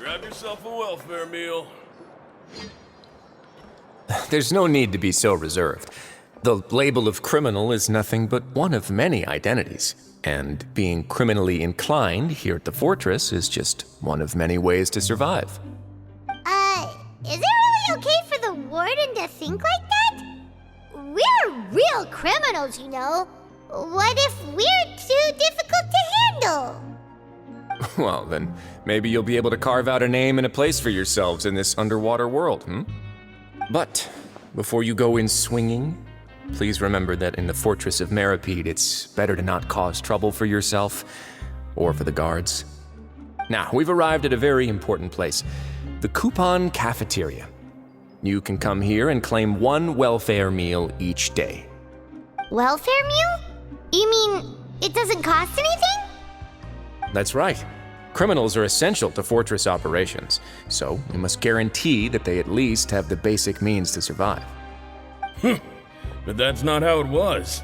Grab yourself a welfare meal. There's no need to be so reserved. The label of criminal is nothing but one of many identities, and being criminally inclined here at the fortress is just one of many ways to survive. Is it really okay for the warden to think like that? We're real criminals, you know. What if we're too difficult to handle? Well, then maybe you'll be able to carve out a name and a place for yourselves in this underwater world, But before you go in swinging, please remember that in the Fortress of Meropide, it's better to not cause trouble for yourself or for the guards. Now, we've arrived at a very important place, the Coupon Cafeteria. You can come here and claim one welfare meal each day. Welfare meal? You mean it doesn't cost anything? That's right. Criminals are essential to fortress operations, so we must guarantee that they at least have the basic means to survive. But that's not how it was.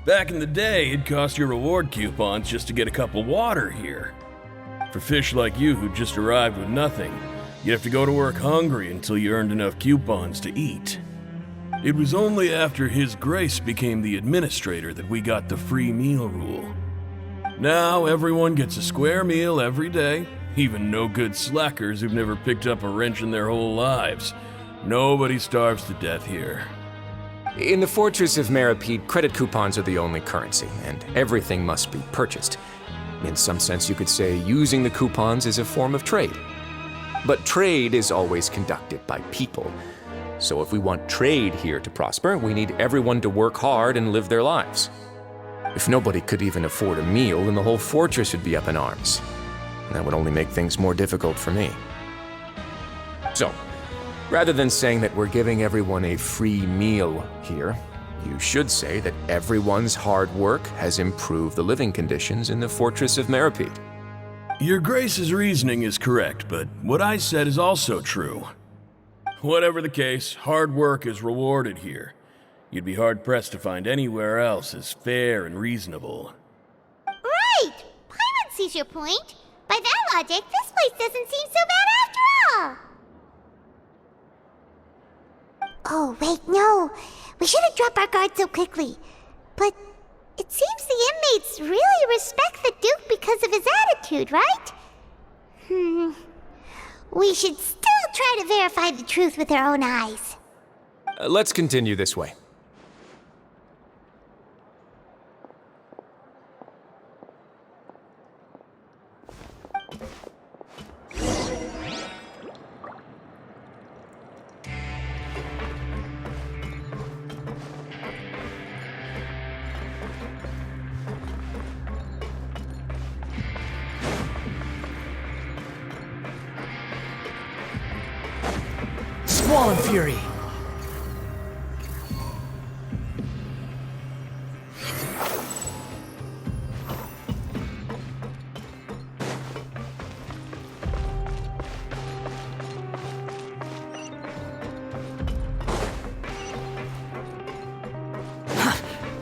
Back in the day, it cost your reward coupons just to get a cup of water here. For fish like you who just arrived with nothing, you'd have to go to work hungry until you earned enough coupons to eat. It was only after His Grace became the administrator that we got the free meal rule. Now everyone gets a square meal every day, even no-good slackers who've never picked up a wrench in their whole lives. Nobody starves to death here. In the Fortress of Meropide, credit coupons are the only currency, and everything must be purchased. In some sense, you could say using the coupons is a form of trade. But trade is always conducted by people. So if we want trade here to prosper, we need everyone to work hard and live their lives. If nobody could even afford a meal, then the whole fortress would be up in arms. And that would only make things more difficult for me. So, rather than saying that we're giving everyone a free meal here, you should say that everyone's hard work has improved the living conditions in the Fortress of Meropide. Your Grace's reasoning is correct, but what I said is also true. Whatever the case, hard work is rewarded here. You'd be hard-pressed to find anywhere else as fair and reasonable. Right! Paimon sees your point. By that logic, this place doesn't seem so bad after all. Oh, wait, no. We shouldn't drop our guard so quickly. But it seems the inmates really respect the Duke because of his attitude, right? We should still try to verify the truth with our own eyes. Let's continue this way. Squall and Fury.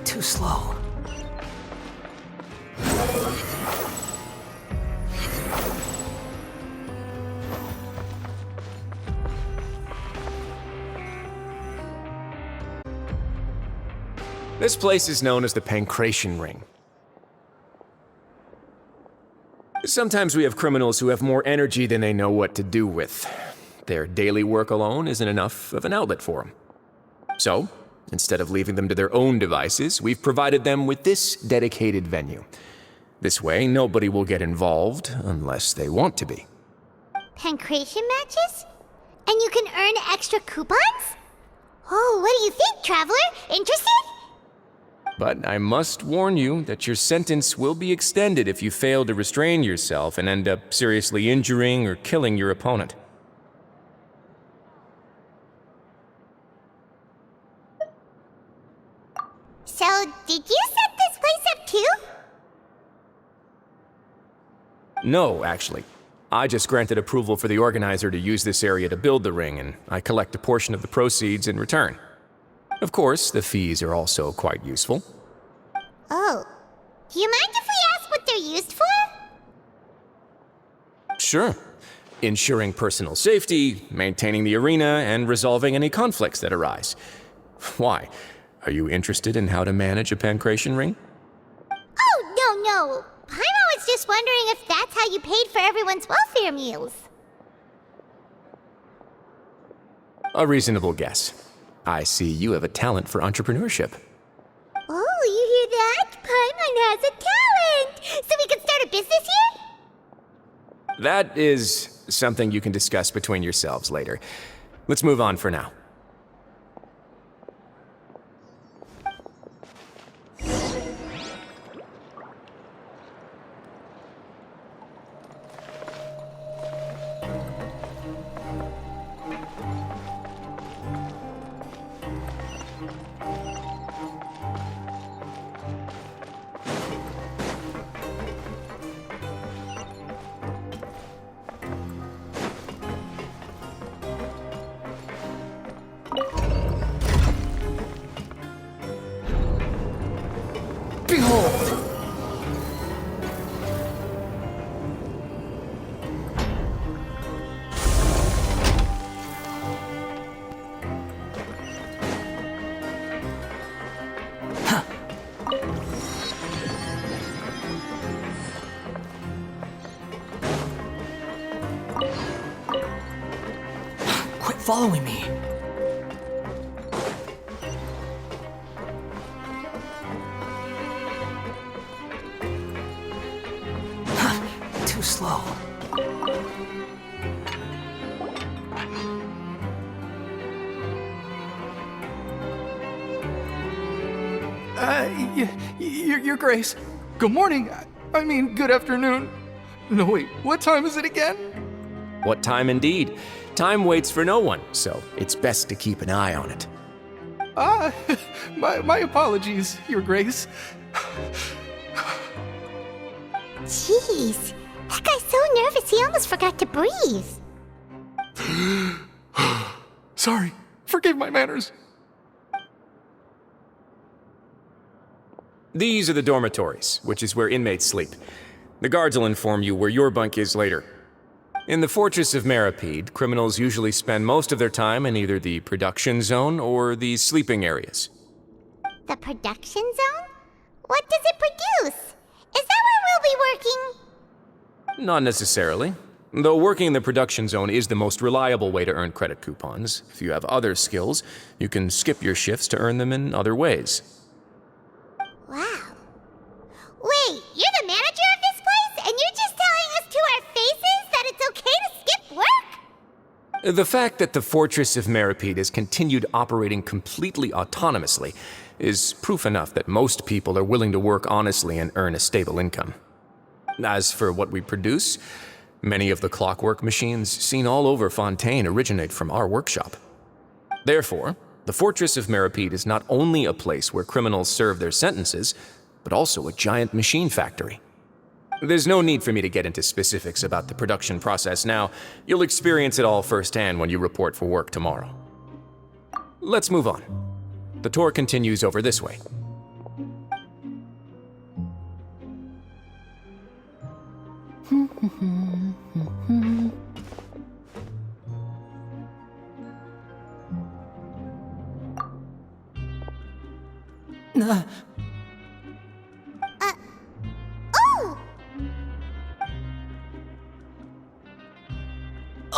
Too slow. This place is known as the Pancration Ring. Sometimes we have criminals who have more energy than they know what to do with. Their daily work alone isn't enough of an outlet for them. So, instead of leaving them to their own devices, we've provided them with this dedicated venue. This way, nobody will get involved unless they want to be. Pancration matches? And you can earn extra coupons? Oh, what do you think, traveler? Interested? But I must warn you that your sentence will be extended if you fail to restrain yourself and end up seriously injuring or killing your opponent. So, did you set this place up too? No, actually. I just granted approval for the organizer to use this area to build the ring, and I collect a portion of the proceeds in return. Of course, the fees are also quite useful. Oh. Do you mind if we ask what they're used for? Sure. ensuring personal safety, maintaining the arena, and resolving any conflicts that arise. Why? Are you interested in how to manage a pancration ring? Oh, no. Paimon was just wondering if that's how you paid for everyone's welfare meals. A reasonable guess. I see you have a talent for entrepreneurship. Oh, you hear that? Paimon has a talent! So we can start a business here? That is something you can discuss between yourselves later. Let's move on for now. Behold! Quit following me. Too slow. Your Grace. Good morning. I mean, good afternoon. No, wait, what time is it again? What time indeed? Time waits for no one, so it's best to keep an eye on it. My apologies, Your Grace. Jeez, that guy's so nervous he almost forgot to breathe. Sorry, forgive my manners. These are the dormitories, which is where inmates sleep. The guards will inform you where your bunk is later. In the Fortress of Meropide, criminals usually spend most of their time in either the production zone or the sleeping areas. The production zone? What does it produce? Is that where we'll be working? Not necessarily. Though working in the production zone is the most reliable way to earn credit coupons, if you have other skills, you can skip your shifts to earn them in other ways. Wow. Wait, you're the manager of this place, and you're just telling us to our faces that it's okay to skip work? The fact that the Fortress of Meropide has continued operating completely autonomously is proof enough that most people are willing to work honestly and earn a stable income. As for what we produce, many of the clockwork machines seen all over Fontaine originate from our workshop. Therefore, the Fortress of Meropide is not only a place where criminals serve their sentences, but also a giant machine factory. There's no need for me to get into specifics about the production process now. You'll experience it all firsthand when you report for work tomorrow. Let's move on. The tour continues over this way.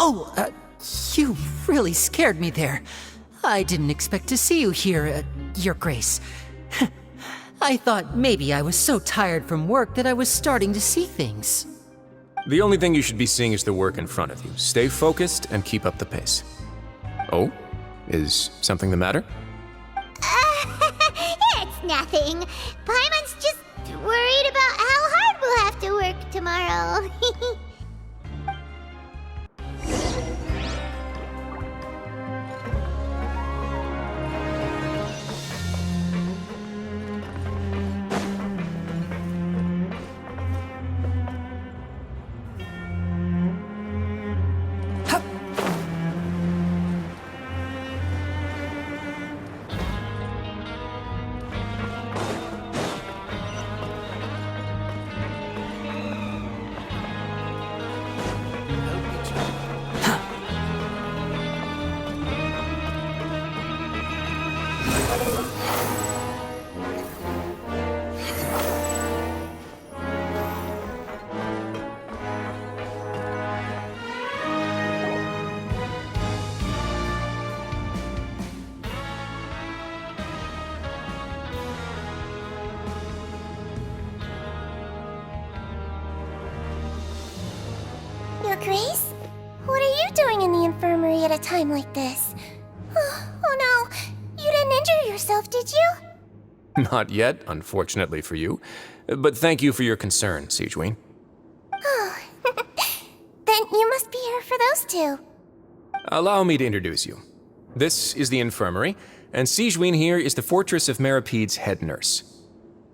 Oh! You really scared me there. I didn't expect to see you here, Your Grace. I thought maybe I was so tired from work that I was starting to see things. The only thing you should be seeing is the work in front of you. Stay focused and keep up the pace. Oh? Is something the matter? It's nothing. Paimon's just worried about how hard we'll have to work tomorrow. Your Grace? What are you doing in the infirmary at a time like this? Oh no, you didn't injure yourself, did you? Not yet, unfortunately for you. But thank you for your concern, Sigewinne. Oh, then you must be here for those two. Allow me to introduce you. This is the infirmary, and Sigewinne here is the Fortress of Meropide's head nurse.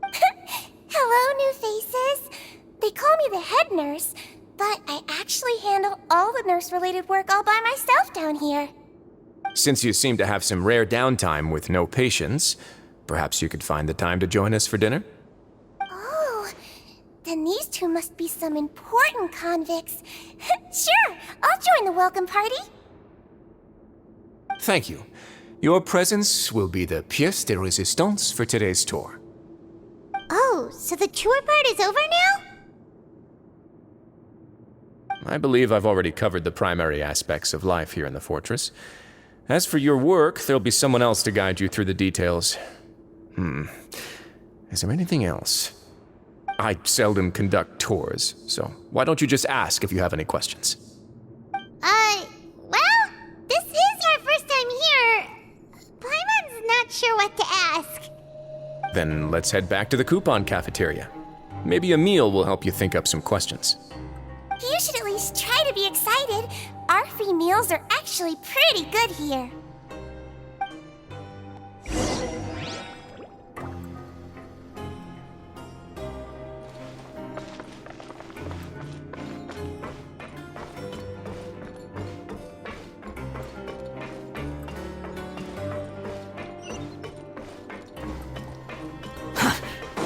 Hello, new faces. They call me the head nurse, but I actually handle all the nurse-related work all by myself down here. Since you seem to have some rare downtime with no patients, perhaps you could find the time to join us for dinner? Oh, then these two must be some important convicts. Sure, I'll join the welcome party. Thank you. Your presence will be the pièce de résistance for today's tour. Oh, so the tour part is over now? I believe I've already covered the primary aspects of life here in the fortress. As for your work, there'll be someone else to guide you through the details. Is there anything else? I seldom conduct tours, so why don't you just ask if you have any questions? Well, this is our first time here. Paimon's not sure what to ask. Then let's head back to the coupon cafeteria. Maybe a meal will help you think up some questions. You should at least try to be excited. Our free meals are actually pretty good here.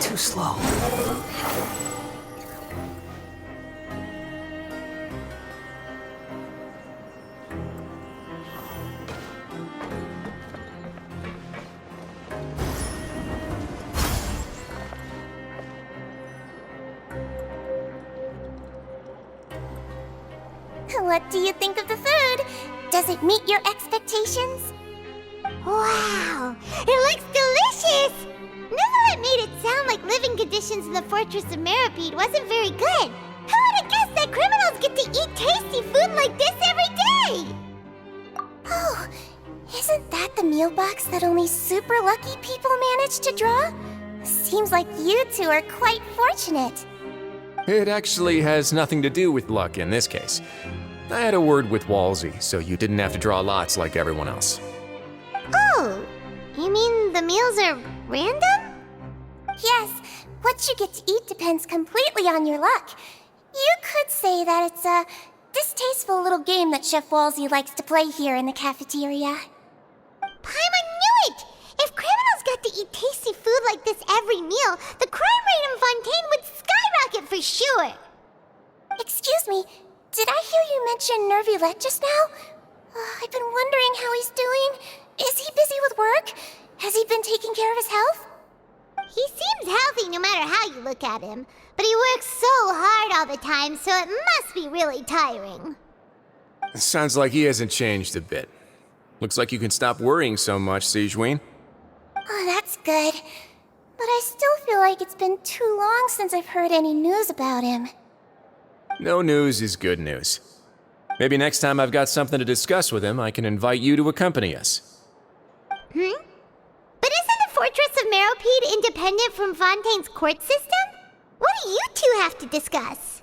Too slow. What do you think of the food? Does it meet your expectations? Wow, it looks delicious! Neverlet made it sound like living conditions in the Fortress of Meropide wasn't very good. Who would have guessed that criminals get to eat tasty food like this every day? Oh, isn't that the meal box that only super lucky people manage to draw? Seems like you two are quite fortunate. It actually has nothing to do with luck in this case. I had a word with Walsey, so you didn't have to draw lots like everyone else. Oh, you mean the meals are random? Yes, what you get to eat depends completely on your luck. You could say that it's a distasteful little game that Chef Walsey likes to play here in the cafeteria. Paimon knew it! If criminals got to eat tasty food like this every meal, the crime rate in Fontaine would skyrocket for sure! Excuse me, did I hear you mention Nervulette just now? I've been wondering how he's doing. Is he busy with work? Has he been taking care of his health? He seems healthy no matter how you look at him, but he works so hard all the time, so it must be really tiring. Sounds like he hasn't changed a bit. Looks like you can stop worrying so much, Sigewinne. Oh, that's good. But I still feel like it's been too long since I've heard any news about him. No news is good news. Maybe next time I've got something to discuss with him, I can invite you to accompany us. But isn't the Fortress of Meropide independent from Fontaine's court system? What do you two have to discuss?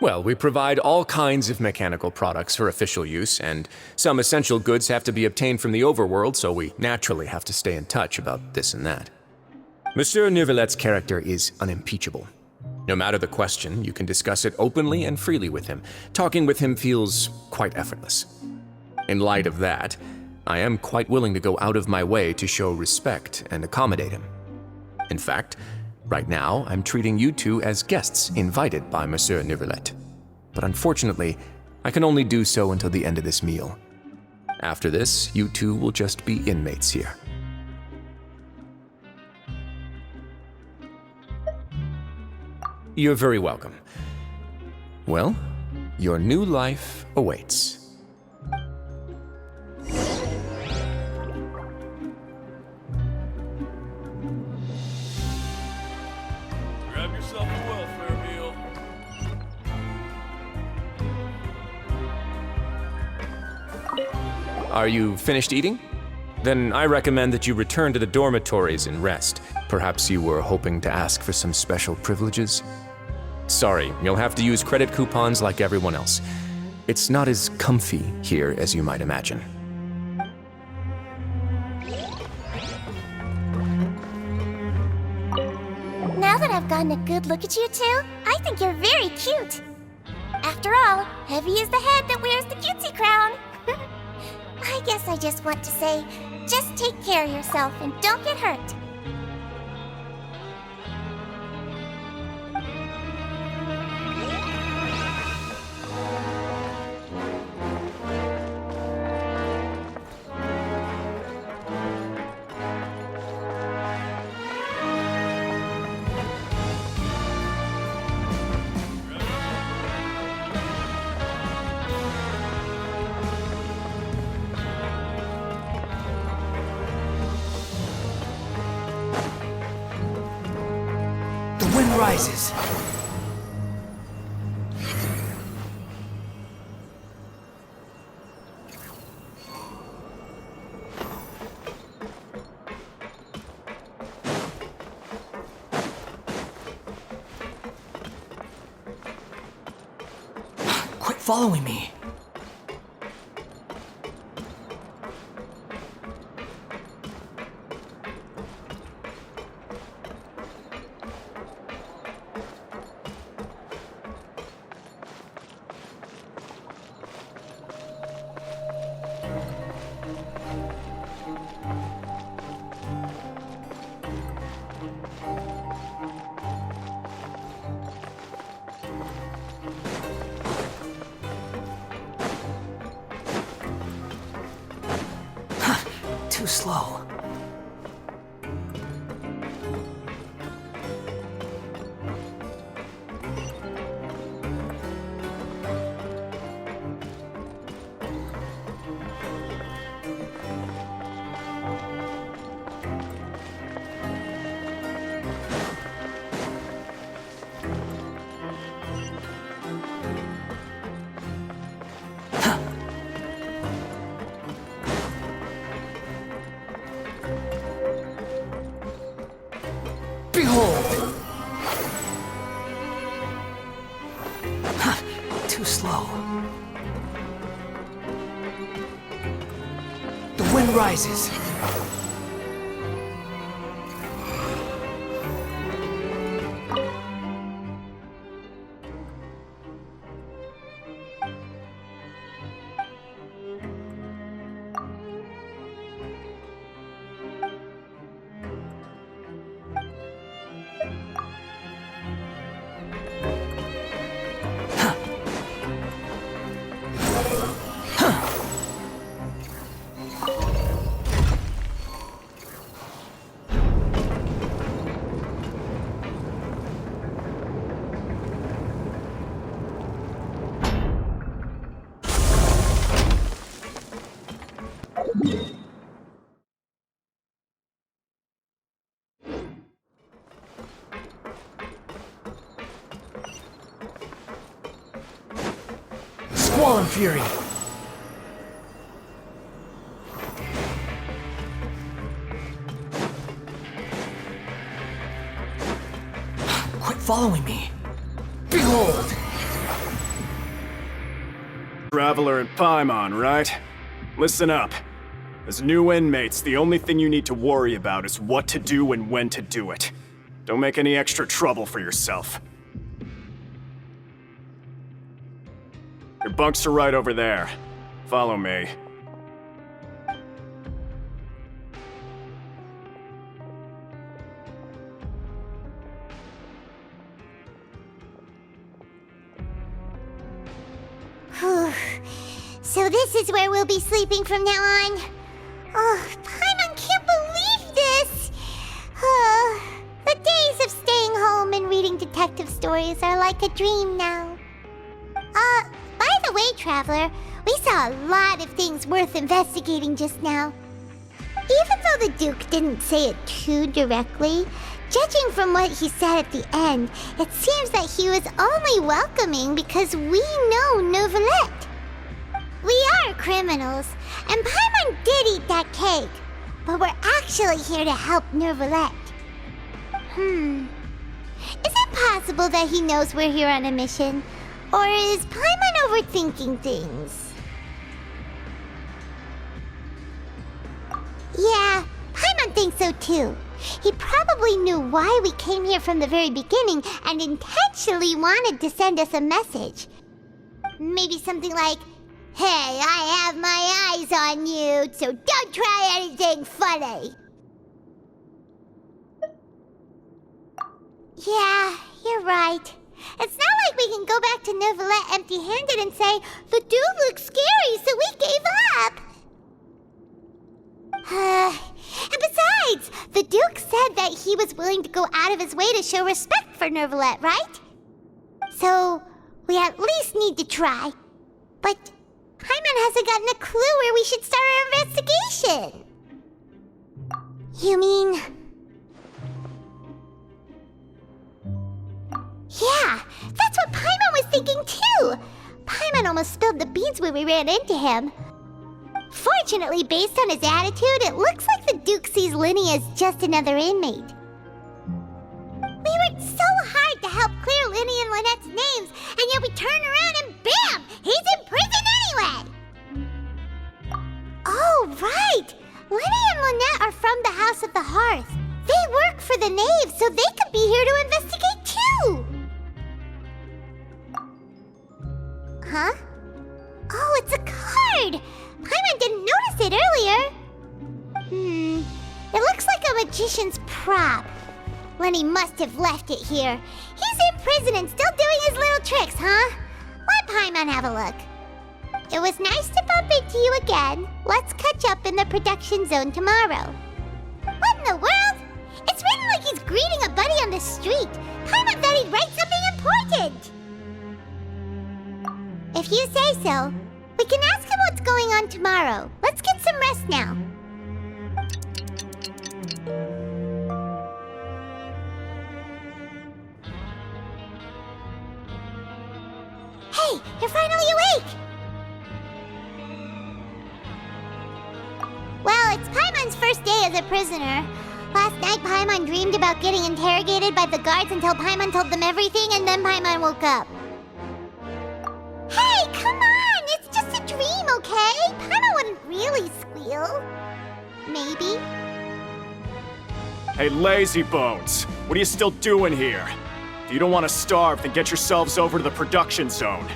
Well, we provide all kinds of mechanical products for official use, and some essential goods have to be obtained from the overworld, so we naturally have to stay in touch about this and that. Monsieur Nervulette's character is unimpeachable. No matter the question, you can discuss it openly and freely with him. Talking with him feels quite effortless. In light of that, I am quite willing to go out of my way to show respect and accommodate him. In fact, right now, I'm treating you two as guests invited by Monsieur Nervulette. But unfortunately, I can only do so until the end of this meal. After this, you two will just be inmates here. You're very welcome. Well, your new life awaits. Grab yourself a welfare meal. Are you finished eating? Then I recommend that you return to the dormitories and rest. Perhaps you were hoping to ask for some special privileges? Sorry, you'll have to use credit coupons like everyone else. It's not as comfy here as you might imagine. Now that I've gotten a good look at you two, I think you're very cute. After all, heavy is the head that wears the cutesy crown. I guess I just want to say, just take care of yourself and don't get hurt. The wind rises. Quit following me. Too slow. Behold! Too slow. The wind rises. Squall and fury. Quit following me. Behold! Traveler and Paimon, right? Listen up. As new inmates, the only thing you need to worry about is what to do and when to do it. Don't make any extra trouble for yourself. Your bunks are right over there. Follow me. So this is where we'll be sleeping from now on. Oh, Paimon can't believe this! The days of staying home and reading detective stories are like a dream now. By the way, Traveler, we saw a lot of things worth investigating just now. Even though the Duke didn't say it too directly, judging from what he said at the end, it seems that he was only welcoming because we know Novelette. We are criminals, And Paimon did eat that cake, but we're actually here to help Nervalette. Is it possible that he knows we're here on a mission? Or is Paimon overthinking things? Yeah, Paimon thinks so too. He probably knew why we came here from the very beginning and intentionally wanted to send us a message. Maybe something like, "Hey, I have my eyes on you, so don't try anything funny." Yeah, you're right. It's not like we can go back to Nervalette empty-handed and say, "The dude looks scary, so we gave up." And besides, the Duke said that he was willing to go out of his way to show respect for Nervalette, right? So, we at least need to try. But Paimon hasn't gotten a clue where we should start our investigation. You mean... Yeah, that's what Paimon was thinking too! Paimon almost spilled the beans when we ran into him. Fortunately, based on his attitude, it looks like the Duke sees Linny as just another inmate. We worked so hard to help clear Linny and Lynette's names, and yet we turn around and bam! He's in prison anyway! Oh, right! Linny and Lynette are from the House of the Hearth. They work for the Knave, so they could be here to investigate too! Huh? Oh, it's a card! Paimon didn't notice it earlier. It looks like a magician's prop. Lenny must have left it here. He's in prison and still doing his little tricks, huh? Let Paimon have a look. It was nice to bump into you again. Let's catch up in the production zone tomorrow. What in the world? It's written like he's greeting a buddy on the street. Paimon thought he'd write something important. If you say so. We can ask him what's going on tomorrow. Let's get some rest now. Hey, you're finally awake! Well, it's Paimon's first day as a prisoner. Last night, Paimon dreamed about getting interrogated by the guards until Paimon told them everything, and then Paimon woke up. Hey, come on! It's just a dream, okay? Paimon wouldn't really squeal. Maybe. Hey, lazy bones! What are you still doing here? If you don't want to starve, then get yourselves over to the production zone.